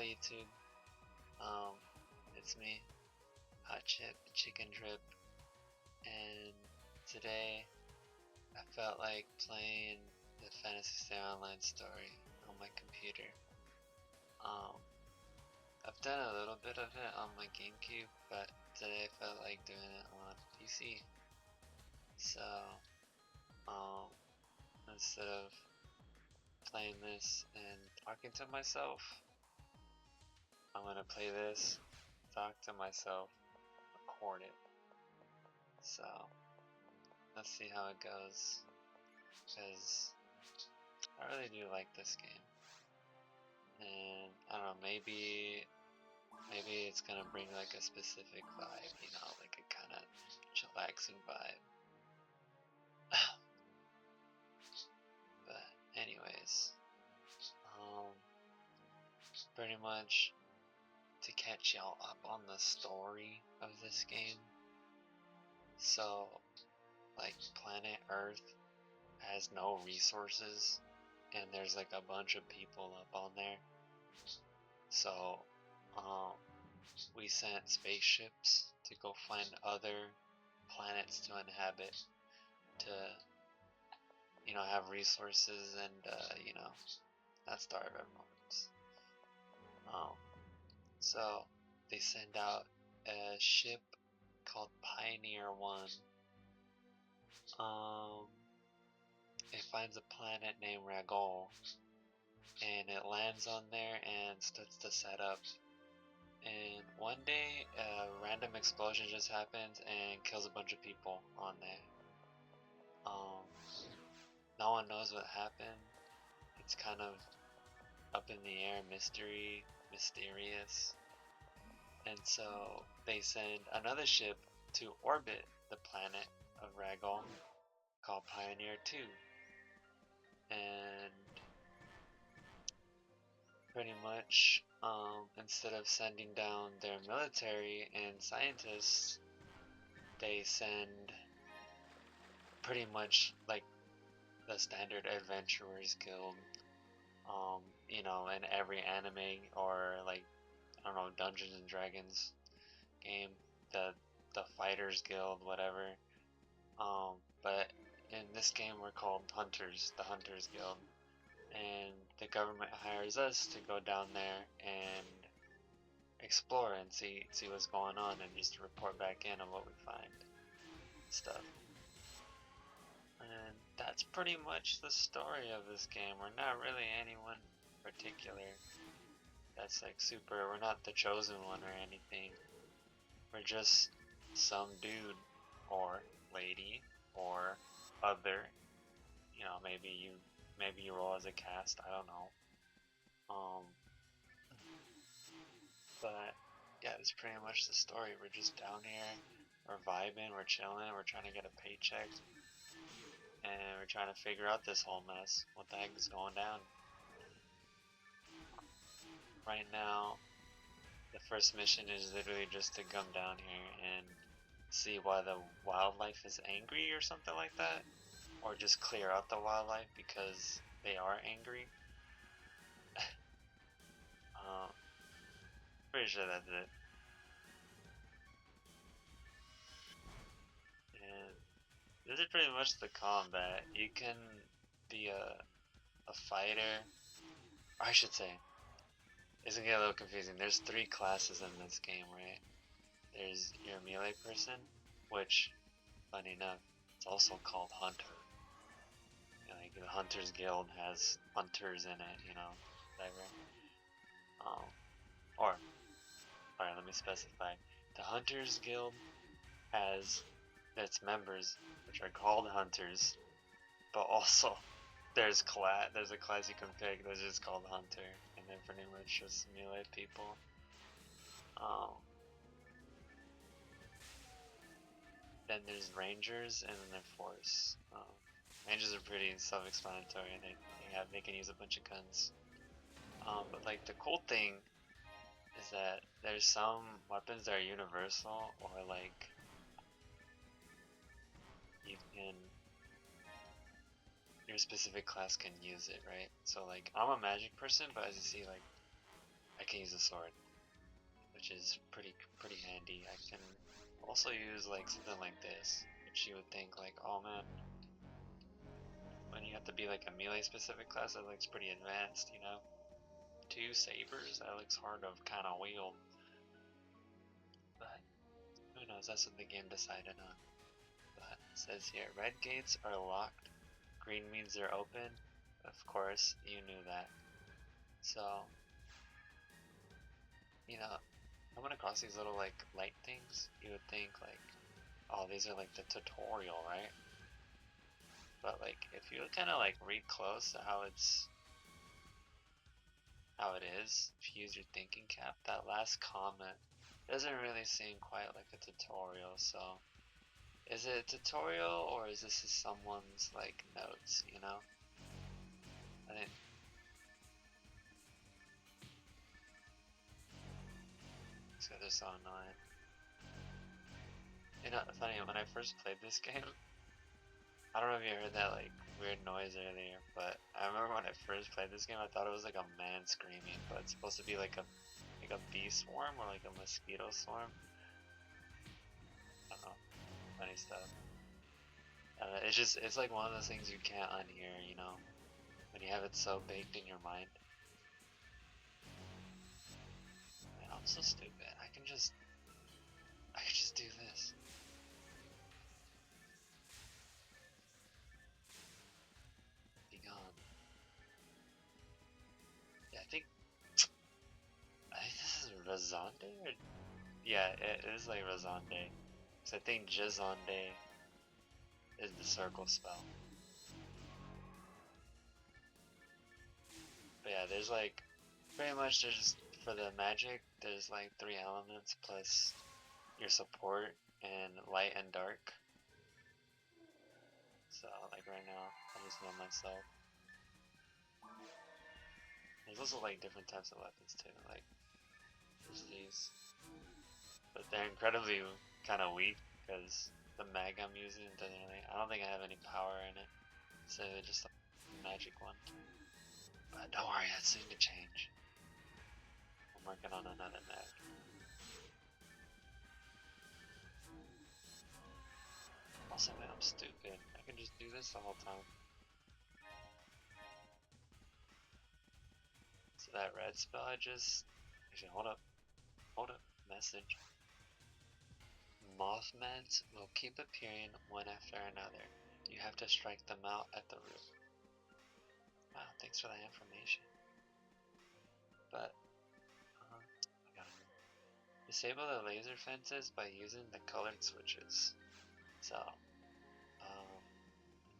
YouTube. It's me, Hot Chip Chicken Drip, and today I felt like playing the Fantasy Star Online story on my computer. I've done a little bit of it on my GameCube, but today I felt like doing it on PC. So, instead of playing this and talking to myself, I'm gonna play this, talk to myself, record it. So, let's see how it goes, because I really do like this game. And I don't know, maybe it's gonna bring like a specific vibe, you know, like a kind of chillaxing vibe. But anyways, pretty much to catch y'all up on the story of this game. So, like, planet Earth has no resources, and there's like a bunch of people up on there. So, we sent spaceships to go find other planets to inhabit, to, you know, have resources and, you know, not starve everyone's. So, they send out a ship called Pioneer 1. It finds a planet named Ragol, and it lands on there and starts to set up. And one day, a random explosion just happens and kills a bunch of people on there. No one knows what happened. It's kind of up in the air, mysterious. And so they send another ship to orbit the planet of Ragol called Pioneer 2. And pretty much, instead of sending down their military and scientists, they send pretty much like the standard Adventurers Guild, you know, in every anime or like, I don't know, Dungeons and Dragons game, the Fighters Guild, whatever. But in this game we're called Hunters, the Hunters Guild. And the government hires us to go down there and explore and see what's going on and just report back in on what we find and stuff. And that's pretty much the story of this game. We're not really anyone particular that's like super, we're not the chosen one or anything. We're just some dude or lady or other, you know, maybe you roll as a cast, I don't know. But yeah, that's pretty much the story. We're just down here, we're vibing, we're chilling, we're trying to get a paycheck, and we're trying to figure out this whole mess. What the heck is going down? Right now, the first mission is literally just to come down here and see why the wildlife is angry or something like that, or just clear out the wildlife because they are angry. Pretty sure that's it. And this is pretty much the combat. You can be a fighter, or I should say, it's gonna get a little confusing. There's 3 classes in this game, right? There's your melee person, which, funny enough, it's also called Hunter. You know, like the Hunters Guild has hunters in it, you know, whatever. Alright, let me specify. The Hunters Guild has its members, which are called Hunters, but also there's a class you can pick that's just called Hunter, and then pretty much just melee people. Then there's Rangers, and then there's Force. Rangers are pretty self-explanatory, and they can use a bunch of guns. But like the cool thing is that there's some weapons that are universal, or like your specific class can use it, right? So like I'm a magic person, but as you see, like I can use a sword, which is pretty handy. I can also use like something like this, which you would think like, oh man, when you have to be like a melee specific class, that looks pretty advanced, you know? 2 sabers, that looks hard to kind of wield. But who knows, that's what the game decided on. But it says here, red gates are locked, green means they're open. Of course, you knew that. So, you know, coming across these little like light things, you would think like, oh, these are like the tutorial, right? But like, if you kind of like read close to how it is, if you use your thinking cap, that last comment doesn't really seem quite like a tutorial. So, is it a tutorial or is this someone's like notes? You know, I think. These guys are so annoying. You know, funny, when I first played this game, I don't know if you heard that like weird noise earlier, but I remember when I first played this game, I thought it was like a man screaming, but it's supposed to be like a bee swarm or like a mosquito swarm. I don't know, funny stuff. It's like one of those things you can't unhear, you know, when you have it so baked in your mind. Man, I'm so stupid. I can just do this. Be gone. Yeah, I think this is Razande, or yeah, it is like Razande. So I think Jizande is the circle spell. But yeah, there's like pretty much there's for the magic there's like 3 elements plus your support and light and dark. So like right now I just know myself. There's also like different types of weapons too, like there's these. But they're incredibly kind of weak because the mag I'm using doesn't really, I don't think I have any power in it. So they're just a magic one. But don't worry, that's soon to change. I'm working on another mag. Also, man, I'm stupid. I can just do this the whole time. So that red spell I just... Actually, hold up. Message. Mothmeds will keep appearing one after another. You have to strike them out at the root. Wow, thanks for that information. But, I gotta disable the laser fences by using the colored switches. So,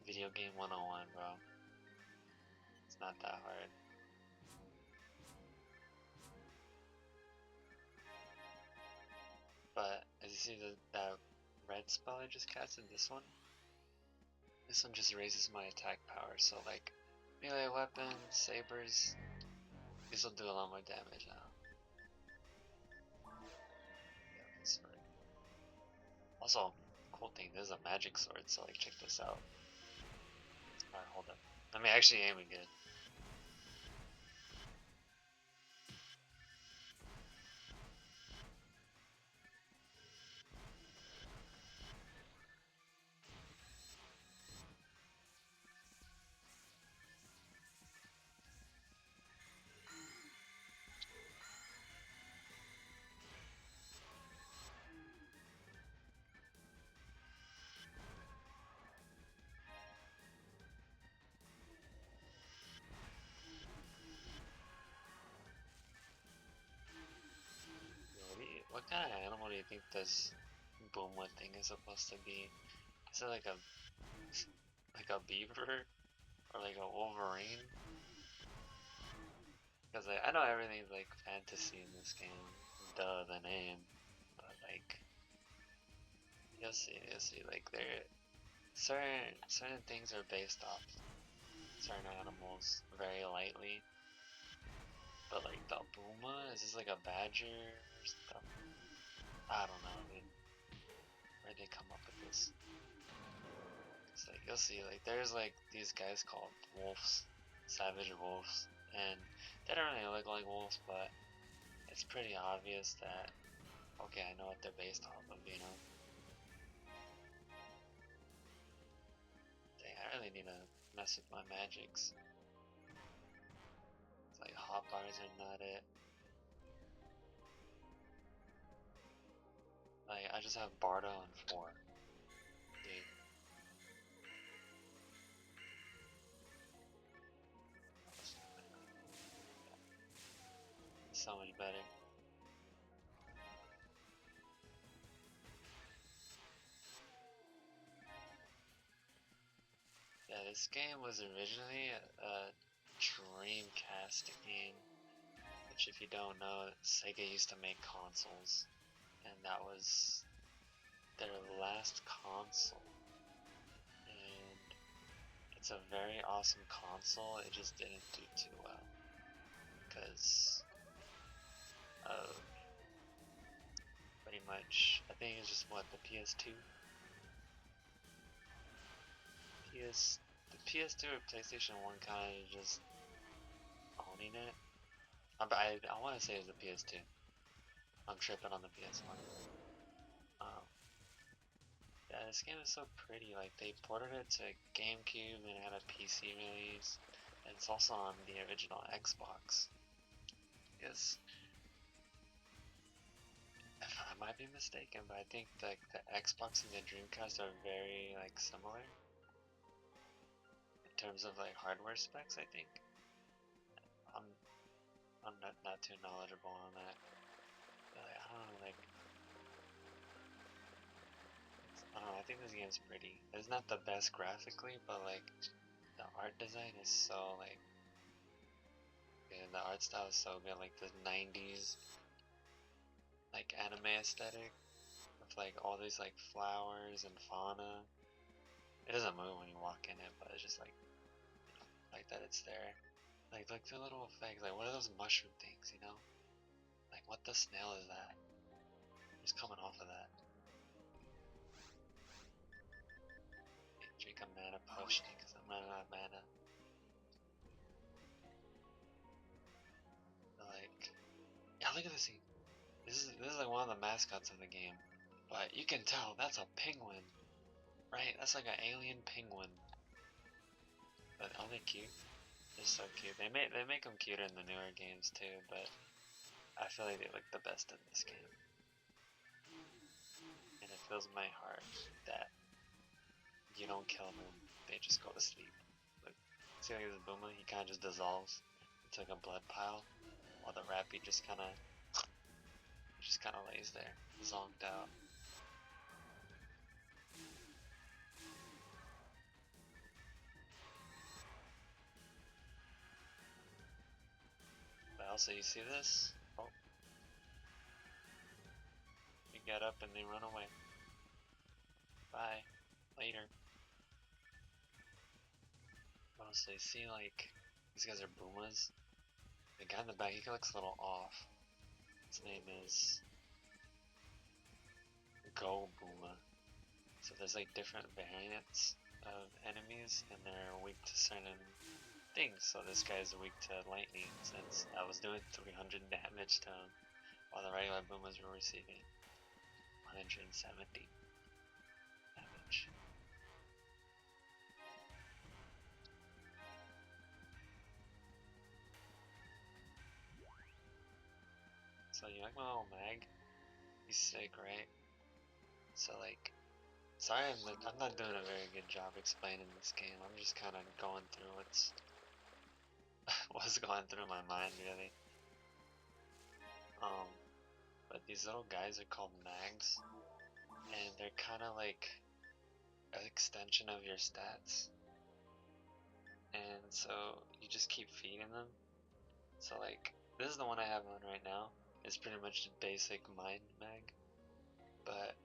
video game 101, bro. It's not that hard. But as you see, that red spell I just casted, this one just raises my attack power. So like melee weapons, sabers, these will do a lot more damage now. Yeah, this sword. Also, cool thing, this is a magic sword, so like check this out. Alright, hold up. Let me actually aim it good. What kind of animal do you think this Boomwood thing is supposed to be? Is it like a beaver or like a wolverine? Because like, I know everything's like fantasy in this game, duh, the name, but like you'll see, like there certain things are based off certain animals very lightly. But like the Buma, is this like a badger or stuff? I don't know, dude. Where'd they come up with this? It's like you'll see, like there's like these guys called wolves, savage wolves, and they don't really look like wolves, but it's pretty obvious that, okay, I know what they're based off of, you know? Dang, I really need to mess with my magics. It's like hot bars are not it. Like, I just have Bardo and 4. Dude. So much better. Yeah, this game was originally a Dreamcast game, which if you don't know, Sega used to make consoles, and that was their last console. And it's a very awesome console, it just didn't do too well, because of pretty much, I think it's just what, the PS2? The PS2 or PlayStation 1 kind of just owning it. I want to say it's the PS2. I'm tripping on the PS1. Yeah, this game is so pretty. Like, they ported it to GameCube and it had a PC release. And it's also on the original Xbox. Yes. I might be mistaken, but I think the Xbox and the Dreamcast are very like similar in terms of like hardware specs. I think I'm not too knowledgeable on that. But like, I don't know, like I don't know. I think this game's pretty. It's not the best graphically, but like the art design is so like good. The art style is so good. Like the '90s like anime aesthetic with like all these like flowers and fauna. It doesn't move when you walk in it, but it's just like, you know, like that it's there. Like the little effects, like what are those mushroom things, you know? Like what the snail is that? What's coming off of that? Drink a mana potion because I'm running out of mana. But like, yeah, look at this scene. This is like one of the mascots of the game, but you can tell that's a penguin, right? That's like an alien penguin. But aren't they cute? They're so cute. They make them cuter in the newer games too, but I feel like they look the best in this game. And it fills my heart that you don't kill them, they just go to sleep. Look, see like this Boomer, he kinda just dissolves into like a blood pile, while the Rappy just kinda lays there, zonked out. But also you see this? Oh. You get up and they run away. Bye. Later. Honestly, see like these guys are Boomas. The guy in the back, he looks a little off. His name is Go Booma. So there's like different variants of enemies, and they're weak to certain things. So this guy's weak to lightning, since I was doing 300 damage to him, while the regular Boomas were receiving 170 damage. So you like my little mag? He's sick, right? So like, sorry I'm not doing a very good job explaining this game. I'm just kind of going through what's going through my mind really. But these little guys are called mags, and they're kind of like an extension of your stats. And so you just keep feeding them. So like, this is the one I have on right now. It's pretty much basic mind mag, but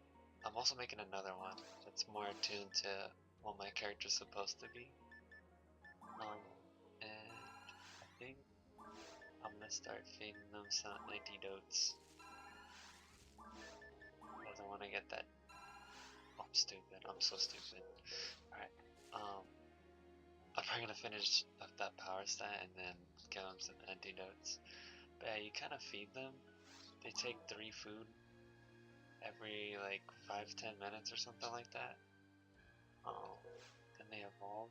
I'm also making another one that's more attuned to what my character's supposed to be. And I think I'm gonna start feeding them some antidotes, because I want to get that. Oh, I'm stupid. I'm so stupid. Alright. I'm probably gonna finish up that power stat and then give them some antidotes. But yeah, you kind of feed them, they take 3 food every like 5-10 minutes or something like that. Then they evolve.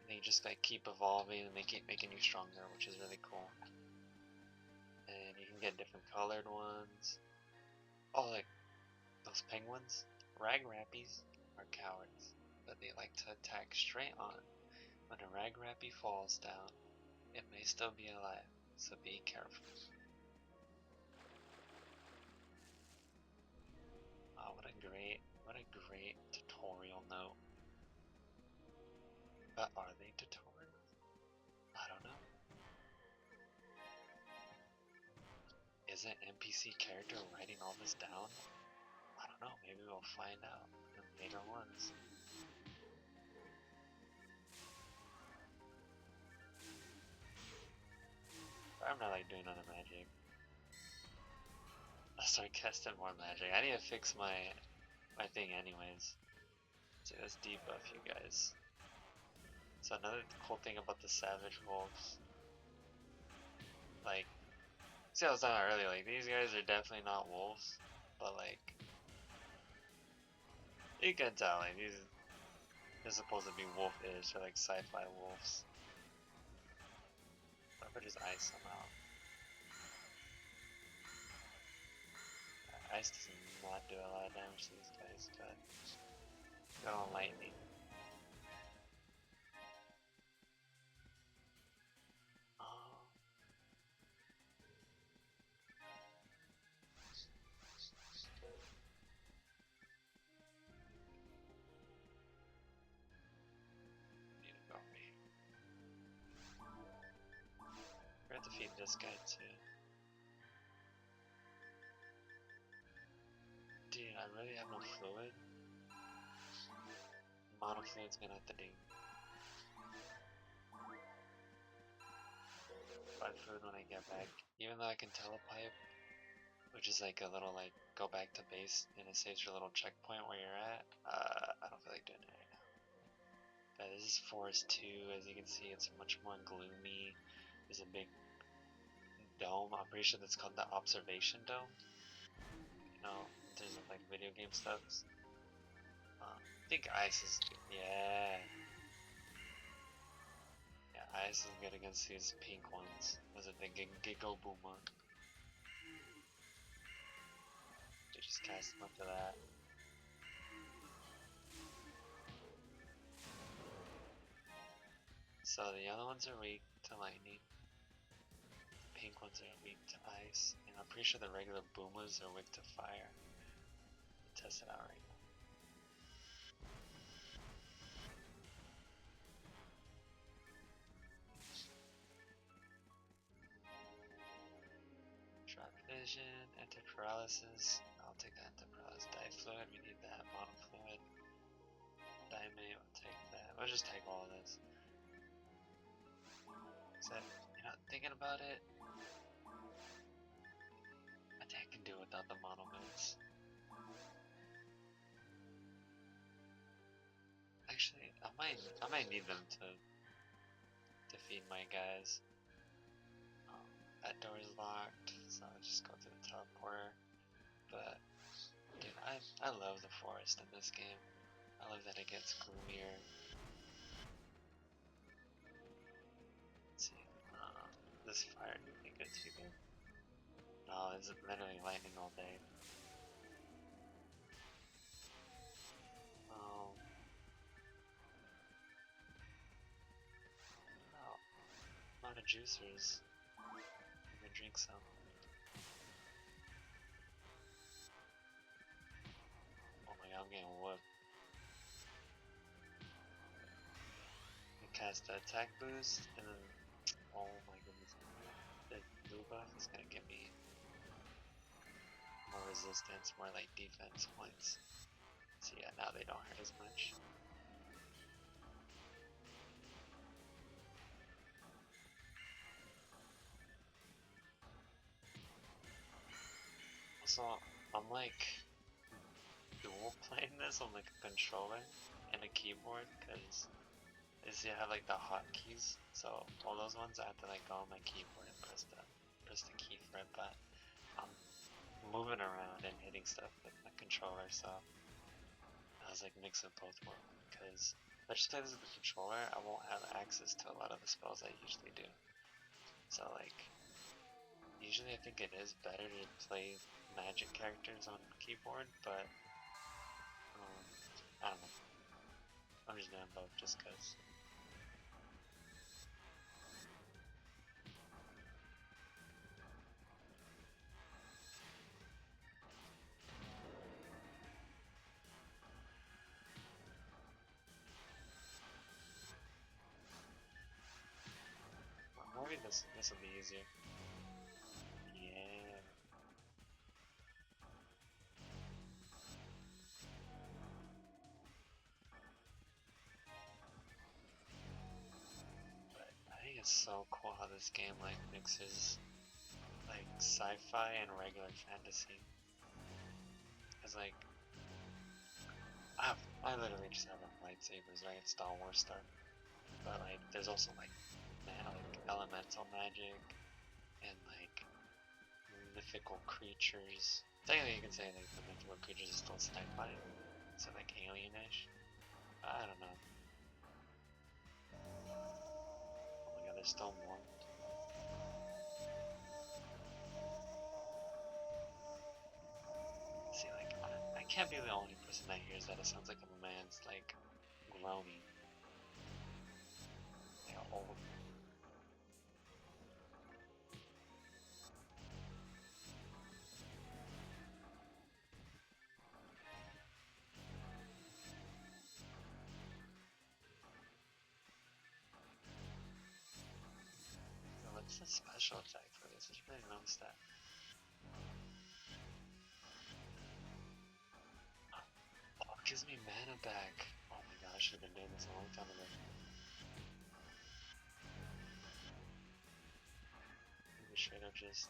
And they just like keep evolving and they keep making you stronger, which is really cool. And you can get different colored ones. Oh, like those penguins. Ragrappies are cowards, but they like to attack straight on. When a Ragrappy falls down, it may still be alive, so be careful. Oh, what a great tutorial note. But are they tutorials? I don't know. Is an NPC character writing all this down? I don't know, maybe we'll find out in later ones. I'm not like doing other magic. I'll start casting more magic. I need to fix my thing anyways. So let's debuff you guys. So another cool thing about the Savage Wolves, like, see I was talking about earlier, like these guys are definitely not wolves, but like, you can tell like they're supposed to be wolf-ish or like sci-fi wolves. What if I just ice them out? Ice does not do a lot of damage to these guys, but go on lightning. Oh. Need to go me. We're gonna defeat this guy too. Dude, I really have no fluid. Mono fluid's gonna have to do. 5 food when I get back. Even though I can telepipe, which is like a little like go back to base and it saves your little checkpoint where you're at. I don't feel like doing it right now. But this is Forest 2, as you can see it's much more gloomy. There's a big dome, I'm pretty sure that's called the Observation Dome. You know, in terms of like video game stuff. I think ice is good. Yeah, ice is good against these pink ones. Was it the Gigo Boomer? You just cast them up to that. So the yellow ones are weak to lightning. The pink ones are weak to ice. And I'm pretty sure the regular boomers are weak to fire. Test it out right now. Drop vision, anti-paralysis. I'll take the anti-paralysis. Dye fluid, we need that. Mono fluid. Diamond, we'll take that. We'll just take all of this. So, you know, thinking about it, I think I can do without the mono moves. Actually, I might need them to defeat my guys. That door is locked, so I'll just go to the teleporter. But dude, I love the forest in this game. I love that it gets gloomier. Let's see, this fire didn't be good too good. No, it's literally lightning all day. Oh. Oh. A lot of juicers. I'm gonna drink some. Oh my god, I'm getting whooped. Cast the attack boost, and then, oh my goodness, the blue buff is gonna give me more resistance, more like defense points. So yeah, now they don't hurt as much. Also, I'm like dual playing this on like a controller and a keyboard, because you have like the hotkeys, so all those ones I have to like go on my keyboard and press the key for it, but moving around and hitting stuff with my controller, so I was like mix of both worlds. Because if I just play this with the controller, I won't have access to a lot of the spells I usually do. So like, usually I think it is better to play magic characters on keyboard, but I don't know. I'm just doing both just cause. Well, maybe this will be easier. Yeah. But I think it's so cool how this game like mixes like sci-fi and regular fantasy. Cause like I literally just have lightsabers, right? Star Wars stuff. But like there's also like elemental magic and like mythical creatures. Technically you can say like the mythical creatures is still sci-fi. So like alienish. I don't know. Oh my god, there's still more. See, like, I can't be the only person that hears that. It sounds like a man's, like, groaning. Like, old. What's the special attack for this? I should really notice that. Oh, it gives me mana back. Oh my god, I should have been doing this a long time ago. Maybe straight up just...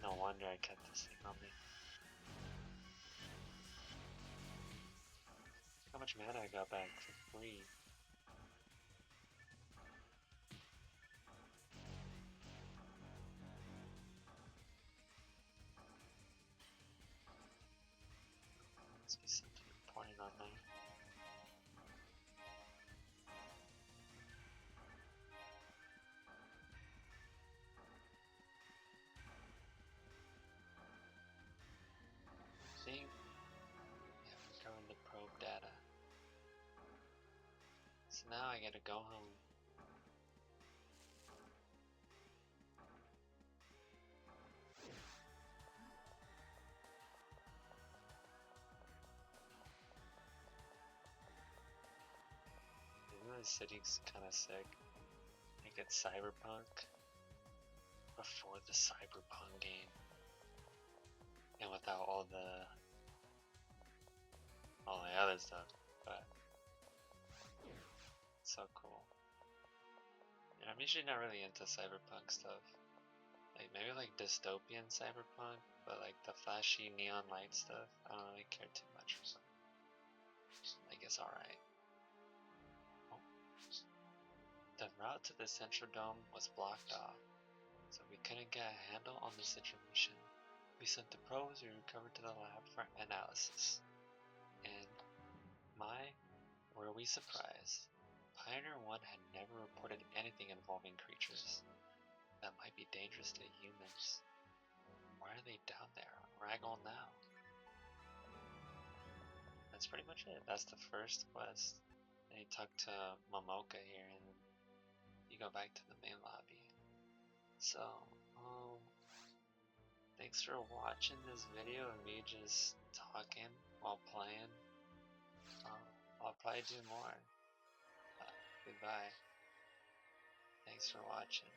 No wonder I kept this thing on me. How much mana I got back for free? Must be something important on there. See? Yeah, we're going to probe data. So now I gotta go home. This city's kinda sick. Make it cyberpunk before the cyberpunk game. And without all the other stuff. But it's so cool. Yeah, I'm usually not really into cyberpunk stuff. Like maybe like dystopian cyberpunk, but like the flashy neon light stuff, I don't really care too much for. I guess alright. Oh. The route to the Central Dome was blocked off, so we couldn't get a handle on the situation. We sent the probes we recovered to the lab for analysis. And were we surprised? Pioneer 1 had never reported anything involving creatures that might be dangerous to humans. Why are they down there on Ragol now? That's pretty much it. That's the first quest. And you talk to Momoka here, and you go back to the main lobby. So, thanks for watching this video of me just talking while playing. I'll probably do more. Goodbye. Thanks for watching.